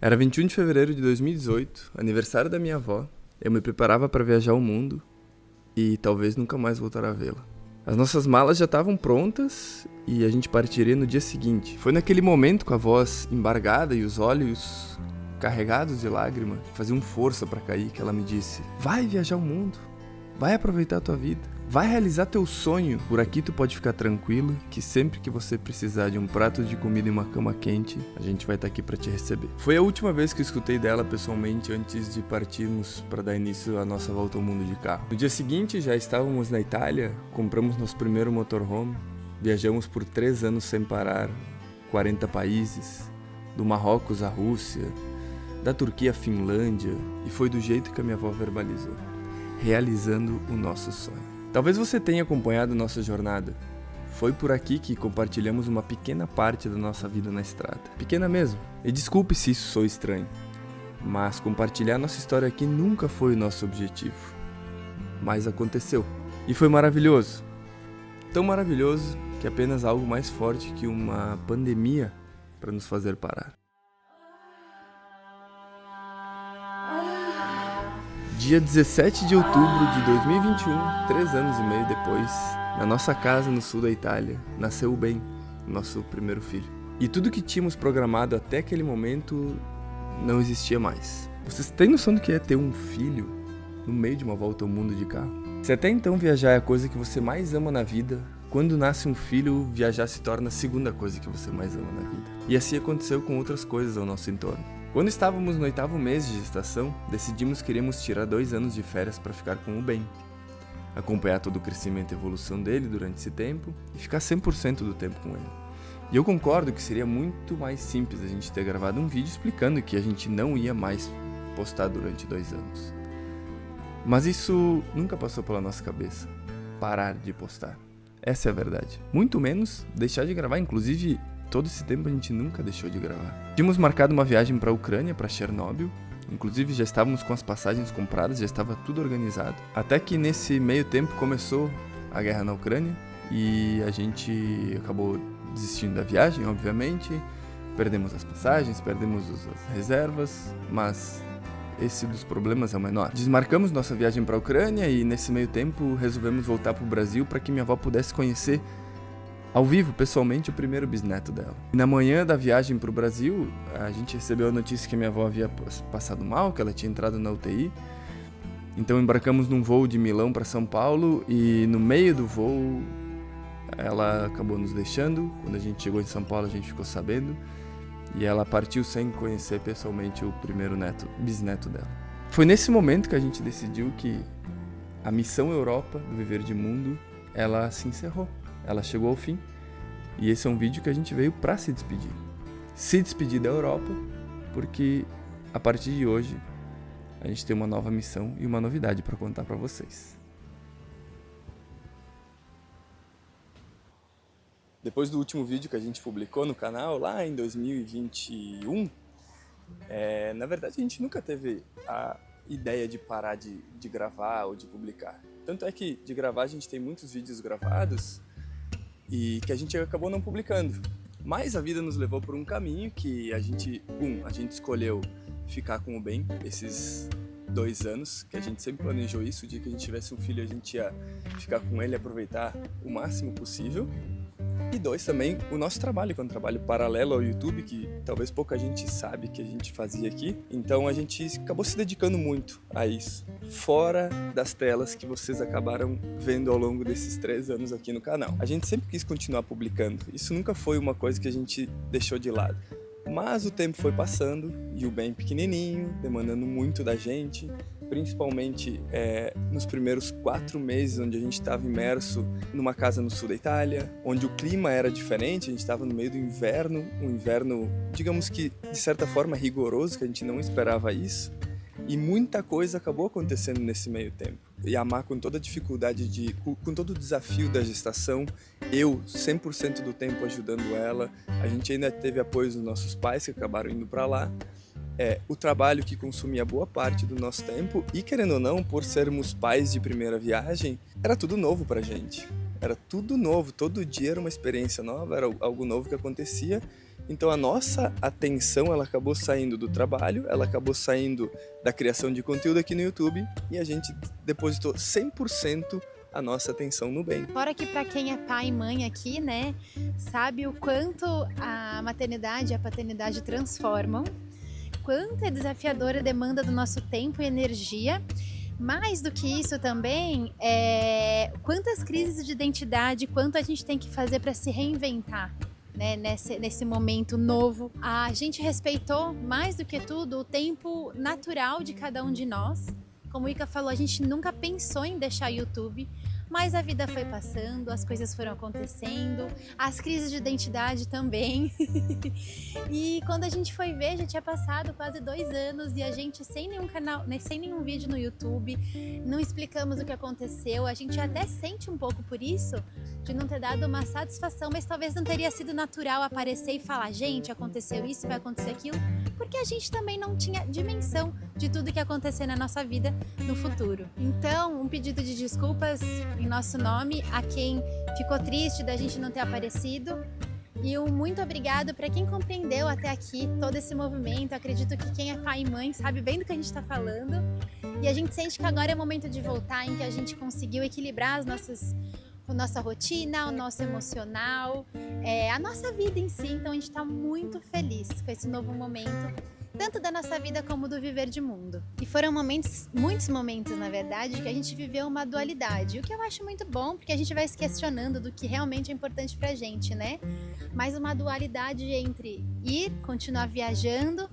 Era 21 de fevereiro de 2018, aniversário da minha avó. Eu me preparava para viajar ao mundo e talvez nunca mais voltar a vê-la. As nossas malas já estavam prontas e a gente partiria no dia seguinte. Foi naquele momento, com a voz embargada e os olhos carregados de lágrima, que faziam força para cair, que ela me disse: vai viajar o mundo, vai aproveitar a tua vida, vai realizar teu sonho. Por aqui tu pode ficar tranquilo, que sempre que você precisar de um prato de comida e uma cama quente, a gente vai estar aqui para te receber. Foi a última vez que eu escutei dela pessoalmente antes de partirmos para dar início à nossa volta ao mundo de carro. No dia seguinte já estávamos na Itália, compramos nosso primeiro motorhome, viajamos por 3 anos sem parar, 40 países, do Marrocos à Rússia, da Turquia à Finlândia, e foi do jeito que a minha avó verbalizou, realizando o nosso sonho. Talvez você tenha acompanhado nossa jornada. Foi por aqui que compartilhamos uma pequena parte da nossa vida na estrada. Pequena mesmo. E desculpe se isso soa estranho, mas compartilhar nossa história aqui nunca foi o nosso objetivo. Mas aconteceu. E foi maravilhoso. Tão maravilhoso que apenas algo mais forte que uma pandemia para nos fazer parar. Dia 17 de outubro de 2021, 3 anos e meio depois, na nossa casa no sul da Itália, nasceu o Ben, nosso primeiro filho. E tudo que tínhamos programado até aquele momento não existia mais. Vocês têm noção do que é ter um filho no meio de uma volta ao mundo de carro? Se até então viajar é a coisa que você mais ama na vida, quando nasce um filho, viajar se torna a segunda coisa que você mais ama na vida. E assim aconteceu com outras coisas ao nosso entorno. Quando estávamos no 8º mês de gestação, decidimos que iríamos tirar 2 anos de férias para ficar com o Ben, acompanhar todo o crescimento e evolução dele durante esse tempo e ficar 100% do tempo com ele. E eu concordo que seria muito mais simples a gente ter gravado um vídeo explicando que a gente não ia mais postar durante 2 anos. Mas isso nunca passou pela nossa cabeça, parar de postar. Essa é a verdade. Muito menos deixar de gravar, inclusive todo esse tempo a gente nunca deixou de gravar. Tínhamos marcado uma viagem para a Ucrânia, para Chernobyl. Inclusive já estávamos com as passagens compradas, já estava tudo organizado. Até que nesse meio tempo começou a guerra na Ucrânia e a gente acabou desistindo da viagem, obviamente. Perdemos as passagens, perdemos as reservas, mas esse dos problemas é o menor. Desmarcamos nossa viagem para a Ucrânia e nesse meio tempo resolvemos voltar para o Brasil para que minha avó pudesse conhecer ao vivo, pessoalmente, o primeiro bisneto dela. E na manhã da viagem para o Brasil, a gente recebeu a notícia que minha avó havia passado mal, que ela tinha entrado na UTI. Então embarcamos num voo de Milão para São Paulo e no meio do voo ela acabou nos deixando. Quando a gente chegou em São Paulo a gente ficou sabendo e ela partiu sem conhecer pessoalmente o primeiro bisneto dela. Foi nesse momento que a gente decidiu que a missão Europa do Viver de Mundo, ela se encerrou. Ela chegou ao fim e esse é um vídeo que a gente veio para se despedir. Se despedir da Europa, porque a partir de hoje a gente tem uma nova missão e uma novidade para contar para vocês. Depois do último vídeo que a gente publicou no canal, lá em 2021, na verdade a gente nunca teve a ideia de parar de gravar ou de publicar. Tanto é que de gravar a gente tem muitos vídeos gravados e que a gente acabou não publicando. Mas a vida nos levou por um caminho que a gente escolheu ficar com o Ben esses 2 anos, que a gente sempre planejou isso, o dia que a gente tivesse um filho a gente ia ficar com ele e aproveitar o máximo possível. E 2, também o nosso trabalho, que é um trabalho paralelo ao YouTube, que talvez pouca gente sabe que a gente fazia aqui. Então a gente acabou se dedicando muito a isso, fora das telas que vocês acabaram vendo ao longo desses 3 anos aqui no canal. A gente sempre quis continuar publicando, isso nunca foi uma coisa que a gente deixou de lado. Mas o tempo foi passando e o Ben pequenininho, demandando muito da gente, principalmente nos primeiros 4 meses, onde a gente estava imerso numa casa no sul da Itália, onde o clima era diferente, a gente estava no meio do inverno, um inverno, digamos que de certa forma rigoroso, que a gente não esperava isso, e muita coisa acabou acontecendo nesse meio tempo. E a Má, com toda a dificuldade, com todo o desafio da gestação, eu 100% do tempo ajudando ela, a gente ainda teve apoio dos nossos pais que acabaram indo para lá, o trabalho que consumia boa parte do nosso tempo e, querendo ou não, por sermos pais de primeira viagem, era tudo novo pra gente. Era tudo novo, todo dia era uma experiência nova, era algo novo que acontecia Então a nossa atenção, ela acabou saindo do trabalho, ela acabou saindo da criação de conteúdo aqui no YouTube e a gente depositou 100% a nossa atenção no bem. Fora que para quem é pai e mãe aqui, né, sabe o quanto a maternidade e a paternidade transformam, quanto é desafiadora a demanda do nosso tempo e energia. Mais do que isso também, quantas crises de identidade, quanto a gente tem que fazer para se reinventar, né, nesse momento novo. A gente respeitou, mais do que tudo, o tempo natural de cada um de nós. Como o Ica falou, a gente nunca pensou em deixar o YouTube, mas a vida foi passando, as coisas foram acontecendo, as crises de identidade também. E quando a gente foi ver, já tinha passado quase 2 anos e a gente sem nenhum canal, né, sem nenhum vídeo no YouTube, não explicamos o que aconteceu. A gente até sente um pouco por isso, de não ter dado uma satisfação, mas talvez não teria sido natural aparecer e falar, gente, aconteceu isso, vai acontecer aquilo, porque a gente também não tinha dimensão de tudo que ia acontecer na nossa vida no futuro. Então, um pedido de desculpas em nosso nome a quem ficou triste da gente não ter aparecido e um muito obrigado para quem compreendeu até aqui todo esse movimento. Acredito que quem é pai e mãe sabe bem do que a gente está falando e a gente sente que agora é o momento de voltar, em que a gente conseguiu equilibrar a nossa rotina, o nosso emocional, a nossa vida em si. Então a gente está muito feliz com esse novo momento, tanto da nossa vida como do viver de mundo. E foram muitos momentos, na verdade, que a gente viveu uma dualidade, o que eu acho muito bom, porque a gente vai se questionando do que realmente é importante pra gente, né? Mas uma dualidade entre continuar viajando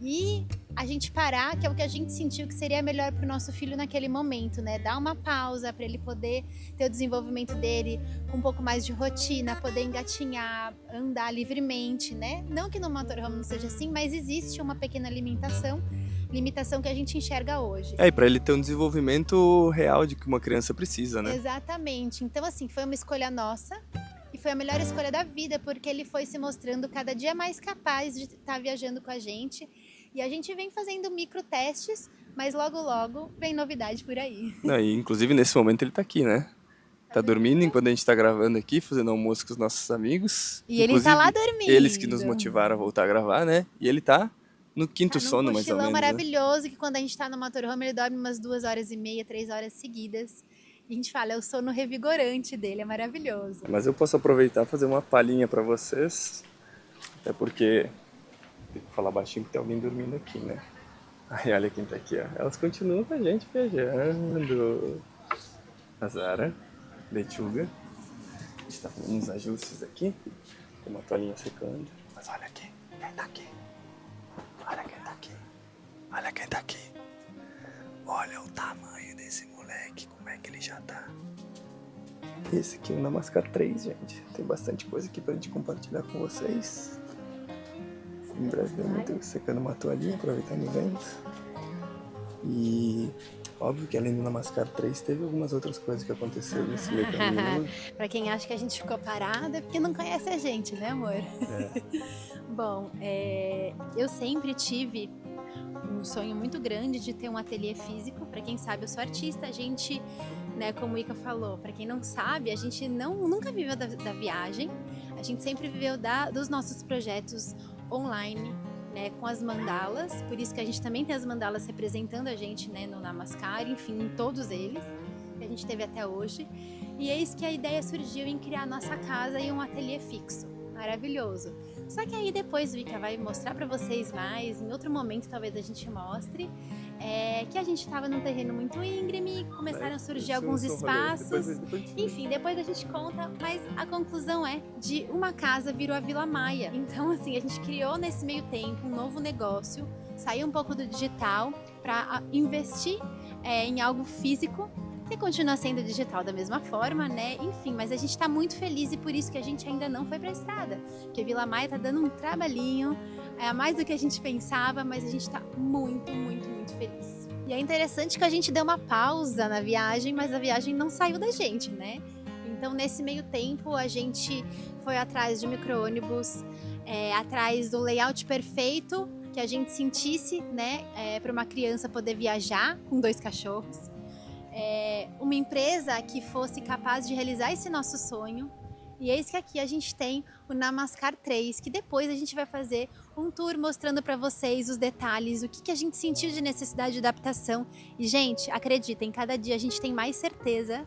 e a gente parar, que é o que a gente sentiu que seria melhor para o nosso filho naquele momento, né? Dar uma pausa para ele poder ter o desenvolvimento dele com um pouco mais de rotina, poder engatinhar, andar livremente, né? Não que no motorhome não seja assim, mas existe uma pequena limitação que a gente enxerga hoje. E para ele ter um desenvolvimento real de que uma criança precisa, né? Exatamente. Então, assim, foi uma escolha nossa. E foi a melhor escolha da vida, porque ele foi se mostrando cada dia mais capaz de estar viajando com a gente. E a gente vem fazendo microtestes, mas logo logo vem novidade por aí. E, inclusive nesse momento ele tá aqui, né? Tá dormindo enquanto a gente tá gravando aqui, fazendo almoço com os nossos amigos. E ele tá lá dormindo. Eles que nos motivaram a voltar a gravar, né? E ele tá no quinto sono, mais ou menos. Um cochilão maravilhoso, que quando a gente tá no motorhome ele dorme umas 2h30, 3 horas seguidas. E a gente fala, é o sono revigorante dele, é maravilhoso. Mas eu posso aproveitar e fazer uma palhinha pra vocês, até porque tem que falar baixinho que tem alguém dormindo aqui, né? Aí olha quem tá aqui, ó. Elas continuam com a gente viajando. A Zara, Lechuga. A gente tá fazendo uns ajustes aqui. Tem uma toalhinha secando. Mas olha aqui, quem tá aqui? Olha quem tá aqui. Olha quem tá aqui. Olha o tamanho desse moleque, como é que ele já tá. Esse aqui é o Namaskar 3, gente. Tem bastante coisa aqui pra gente compartilhar com vocês. Em breve eu tô secando uma toalhinha, aproveitando o vento. E óbvio que além do Namaskar 3, teve algumas outras coisas que aconteceram nesse meio caminho. Pra quem acha que a gente ficou parada, é porque não conhece a gente, né, amor? Bom, eu sempre tive um sonho muito grande de ter um ateliê físico. Para quem sabe, eu sou artista. A gente, né, como o Ica falou, para quem não sabe, a gente nunca viveu da viagem. A gente sempre viveu dos nossos projetos online, né, com as mandalas. Por isso que a gente também tem as mandalas representando a gente, né, no Namaskar, enfim, em todos eles que a gente teve até hoje. E eis que a ideia surgiu em criar a nossa casa e um ateliê fixo. Maravilhoso. Só que aí depois o Ica vai mostrar para vocês mais, em outro momento talvez a gente mostre, que a gente estava num terreno muito íngreme, começaram a surgir alguns espaços, enfim, depois a gente conta, mas a conclusão é de uma casa virou a Vila Maia. Então assim, a gente criou nesse meio tempo um novo negócio, saiu um pouco do digital para investir em algo físico, que continua sendo digital da mesma forma, né? Enfim, mas a gente está muito feliz e por isso que a gente ainda não foi para a estrada. Porque Vila Maia tá dando um trabalhinho, mais do que a gente pensava, mas a gente está muito, muito, muito feliz. E é interessante que a gente deu uma pausa na viagem, mas a viagem não saiu da gente, né? Então, nesse meio tempo, a gente foi atrás de micro-ônibus, atrás do layout perfeito, que a gente sentisse, né? Para uma criança poder viajar com 2 cachorros. Uma empresa que fosse capaz de realizar esse nosso sonho. E eis que aqui a gente tem o Namaskar 3, que depois a gente vai fazer um tour mostrando para vocês os detalhes, o que a gente sentiu de necessidade de adaptação. E, gente, acreditem, cada dia a gente tem mais certeza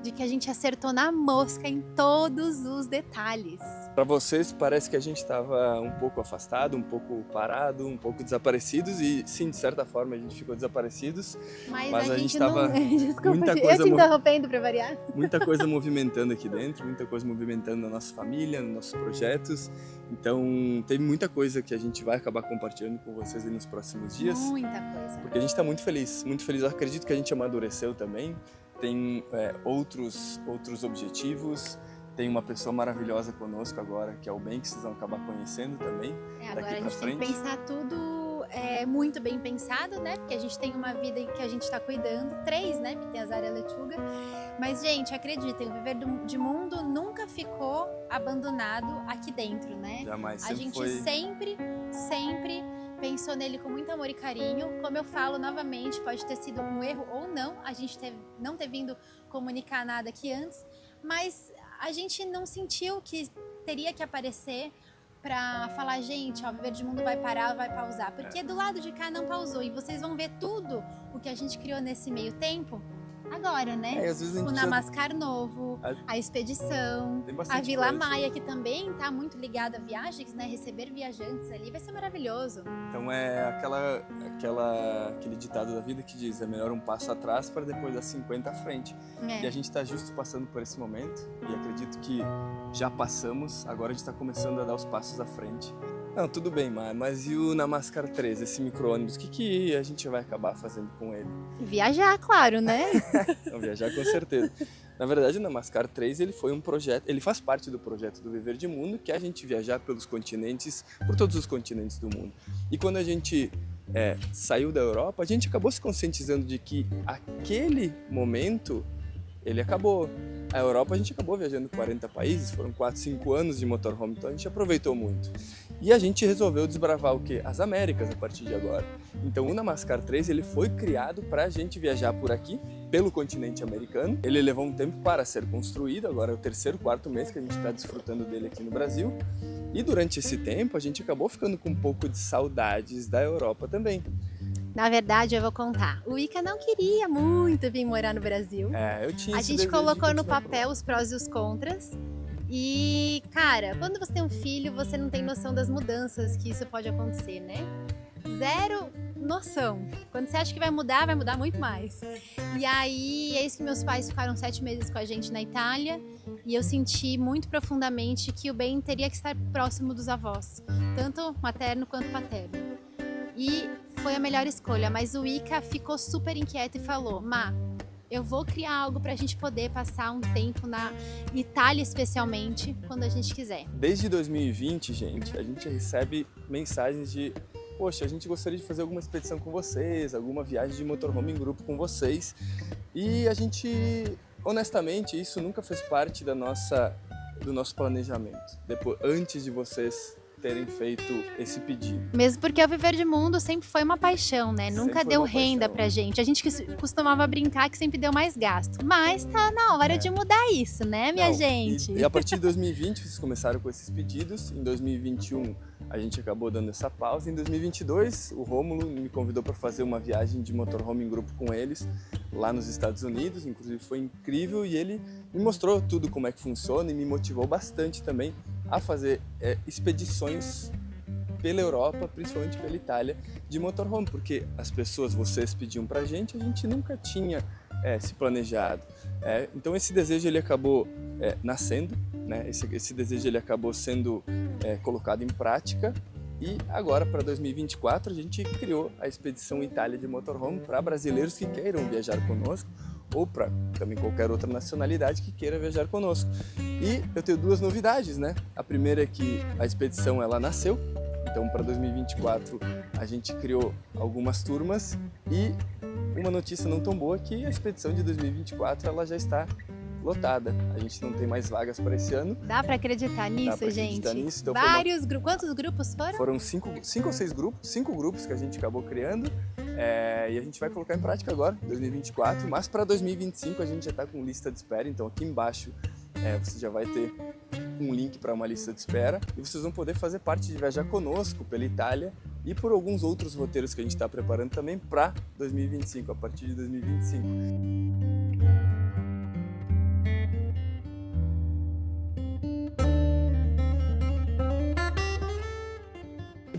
de que a gente acertou na mosca em todos os detalhes. Para vocês parece que a gente estava um pouco afastado, um pouco parado, um pouco desaparecidos e sim, de certa forma a gente ficou desaparecidos, mas a gente estava muita coisa eu te interrompendo para variar. Muita coisa movimentando aqui dentro, muita coisa movimentando na nossa família, nos nossos projetos. Então tem muita coisa que a gente vai acabar compartilhando com vocês aí nos próximos dias. Muita coisa. Porque a gente está muito feliz, muito feliz. Eu acredito que a gente amadureceu também. Tem outros objetivos, tem uma pessoa maravilhosa conosco agora, que é o Ben, que vocês vão acabar conhecendo também. Agora a gente tem que pensar tudo muito bem pensado, né? Porque a gente tem uma vida que a gente está cuidando, 3, né? Porque tem a Zara Lechuga. Mas, gente, acreditem, o Viver de Mundo nunca ficou abandonado aqui dentro, né? Jamais. A gente sempre pensou nele com muito amor e carinho. Como eu falo novamente, pode ter sido um erro ou não, a gente não ter vindo comunicar nada aqui antes, mas a gente não sentiu que teria que aparecer para falar, gente, ó, Viver de Mundo vai parar, vai pausar, porque do lado de cá não pausou e vocês vão ver tudo o que a gente criou nesse meio tempo agora, né? Às vezes o Namaskar novo, a expedição, a Vila Maia, que também está muito ligada a viagens, né? Receber viajantes ali vai ser maravilhoso. Então é aquele ditado da vida que diz, é melhor um passo atrás para depois dar 50 à frente. E a gente está justo passando por esse momento e acredito que já passamos, agora a gente está começando a dar os passos à frente. Não, tudo bem, mas e o Namaskar 3, esse micro-ônibus, o que a gente vai acabar fazendo com ele? Viajar, claro, né? Não, viajar com certeza. Na verdade, o Namaskar 3, ele foi um projeto, ele faz parte do projeto do Viver de Mundo, que é a gente viajar pelos continentes, por todos os continentes do mundo. E quando a gente saiu da Europa, a gente acabou se conscientizando de que aquele momento, ele acabou. A Europa a gente acabou viajando 40 países, foram 4, 5 anos de motorhome, então a gente aproveitou muito. E a gente resolveu desbravar o quê? As Américas a partir de agora. Então o Namaskar 3 ele foi criado para a gente viajar por aqui, pelo continente americano. Ele levou um tempo para ser construído, agora é o 3º, 4º mês que a gente está desfrutando dele aqui no Brasil. E durante esse tempo a gente acabou ficando com um pouco de saudades da Europa também. Na verdade, eu vou contar. O Ica não queria muito vir morar no Brasil. Eu tinha A gente colocou no papel os prós e os contras. E, cara, quando você tem um filho, você não tem noção das mudanças que isso pode acontecer, né? Zero noção. Quando você acha que vai mudar muito mais. E aí, é isso que meus pais ficaram 7 meses com a gente na Itália. E eu senti muito profundamente que o Ben teria que estar próximo dos avós. Tanto materno quanto paterno. E foi a melhor escolha, mas o Ica ficou super inquieto e falou, Má, eu vou criar algo pra gente poder passar um tempo na Itália especialmente, quando a gente quiser. Desde 2020, gente, a gente recebe mensagens de, poxa, a gente gostaria de fazer alguma expedição com vocês, alguma viagem de motorhome em grupo com vocês. E a gente, honestamente, isso nunca fez parte do nosso planejamento. Antes de vocês terem feito esse pedido. Mesmo porque o Viver de Mundo sempre foi uma paixão, né? Nunca deu renda pra gente. A gente costumava brincar que sempre deu mais gasto. Mas tá na hora de mudar isso, né, minha gente? E a partir de 2020 vocês começaram com esses pedidos. Em 2021 a gente acabou dando essa pausa. Em 2022 o Rômulo me convidou para fazer uma viagem de motorhome em grupo com eles lá nos Estados Unidos. Inclusive foi incrível e ele me mostrou tudo como é que funciona e me motivou bastante também a fazer expedições pela Europa, principalmente pela Itália, de motorhome, porque as pessoas, vocês pediam pra gente, a gente nunca tinha se planejado. Então esse desejo ele acabou nascendo, né? Esse desejo ele acabou sendo colocado em prática e agora para 2024 a gente criou a Expedição Itália de Motorhome para brasileiros que queiram viajar conosco ou para também qualquer outra nacionalidade que queira viajar conosco. E eu tenho 2 novidades, né? A primeira é que a expedição ela nasceu, então para 2024 a gente criou algumas turmas e uma notícia não tão boa que a expedição de 2024 ela já está lotada. A gente não tem mais vagas para esse ano. Dá para acreditar nisso, gente? Então vários grupos. Quantos grupos foram? Foram 5 ou 6 grupos, 5 grupos que a gente acabou criando. E a gente vai colocar em prática agora, 2024, mas para 2025 a gente já está com lista de espera, então aqui embaixo você já vai ter um link para uma lista de espera e vocês vão poder fazer parte de viajar conosco pela Itália e por alguns outros roteiros que a gente está preparando também para 2025, a partir de 2025.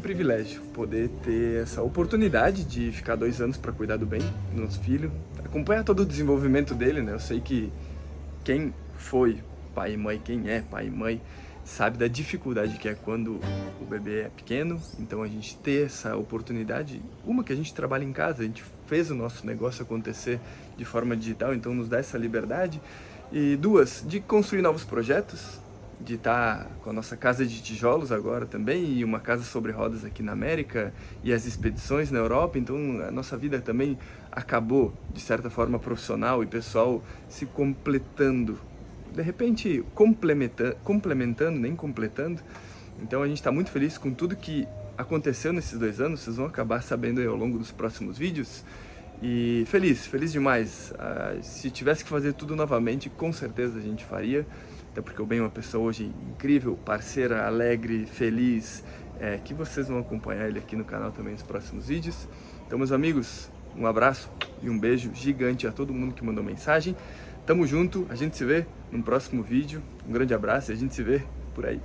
Privilégio poder ter essa oportunidade de ficar 2 anos para cuidar do bem do nosso filho, acompanhar todo o desenvolvimento dele, né? Eu sei que quem foi pai e mãe, quem é pai e mãe, sabe da dificuldade que é quando o bebê é pequeno. Então a gente ter essa oportunidade, uma que a gente trabalha em casa, a gente fez o nosso negócio acontecer de forma digital, então nos dá essa liberdade, e 2, de construir novos projetos, de estar com a nossa casa de tijolos agora também, e uma casa sobre rodas aqui na América, e as expedições na Europa. Então a nossa vida também acabou, de certa forma, profissional e pessoal se completando, de repente complementando, nem completando. Então a gente está muito feliz com tudo que aconteceu nesses 2 anos, vocês vão acabar sabendo aí ao longo dos próximos vídeos. E feliz demais. Se tivesse que fazer tudo novamente, com certeza a gente faria. Até porque o Ben é uma pessoa hoje incrível, parceira, alegre, feliz, que vocês vão acompanhar ele aqui no canal também nos próximos vídeos. Então, meus amigos, um abraço e um beijo gigante a todo mundo que mandou mensagem. Tamo junto, a gente se vê no próximo vídeo. Um grande abraço e a gente se vê por aí.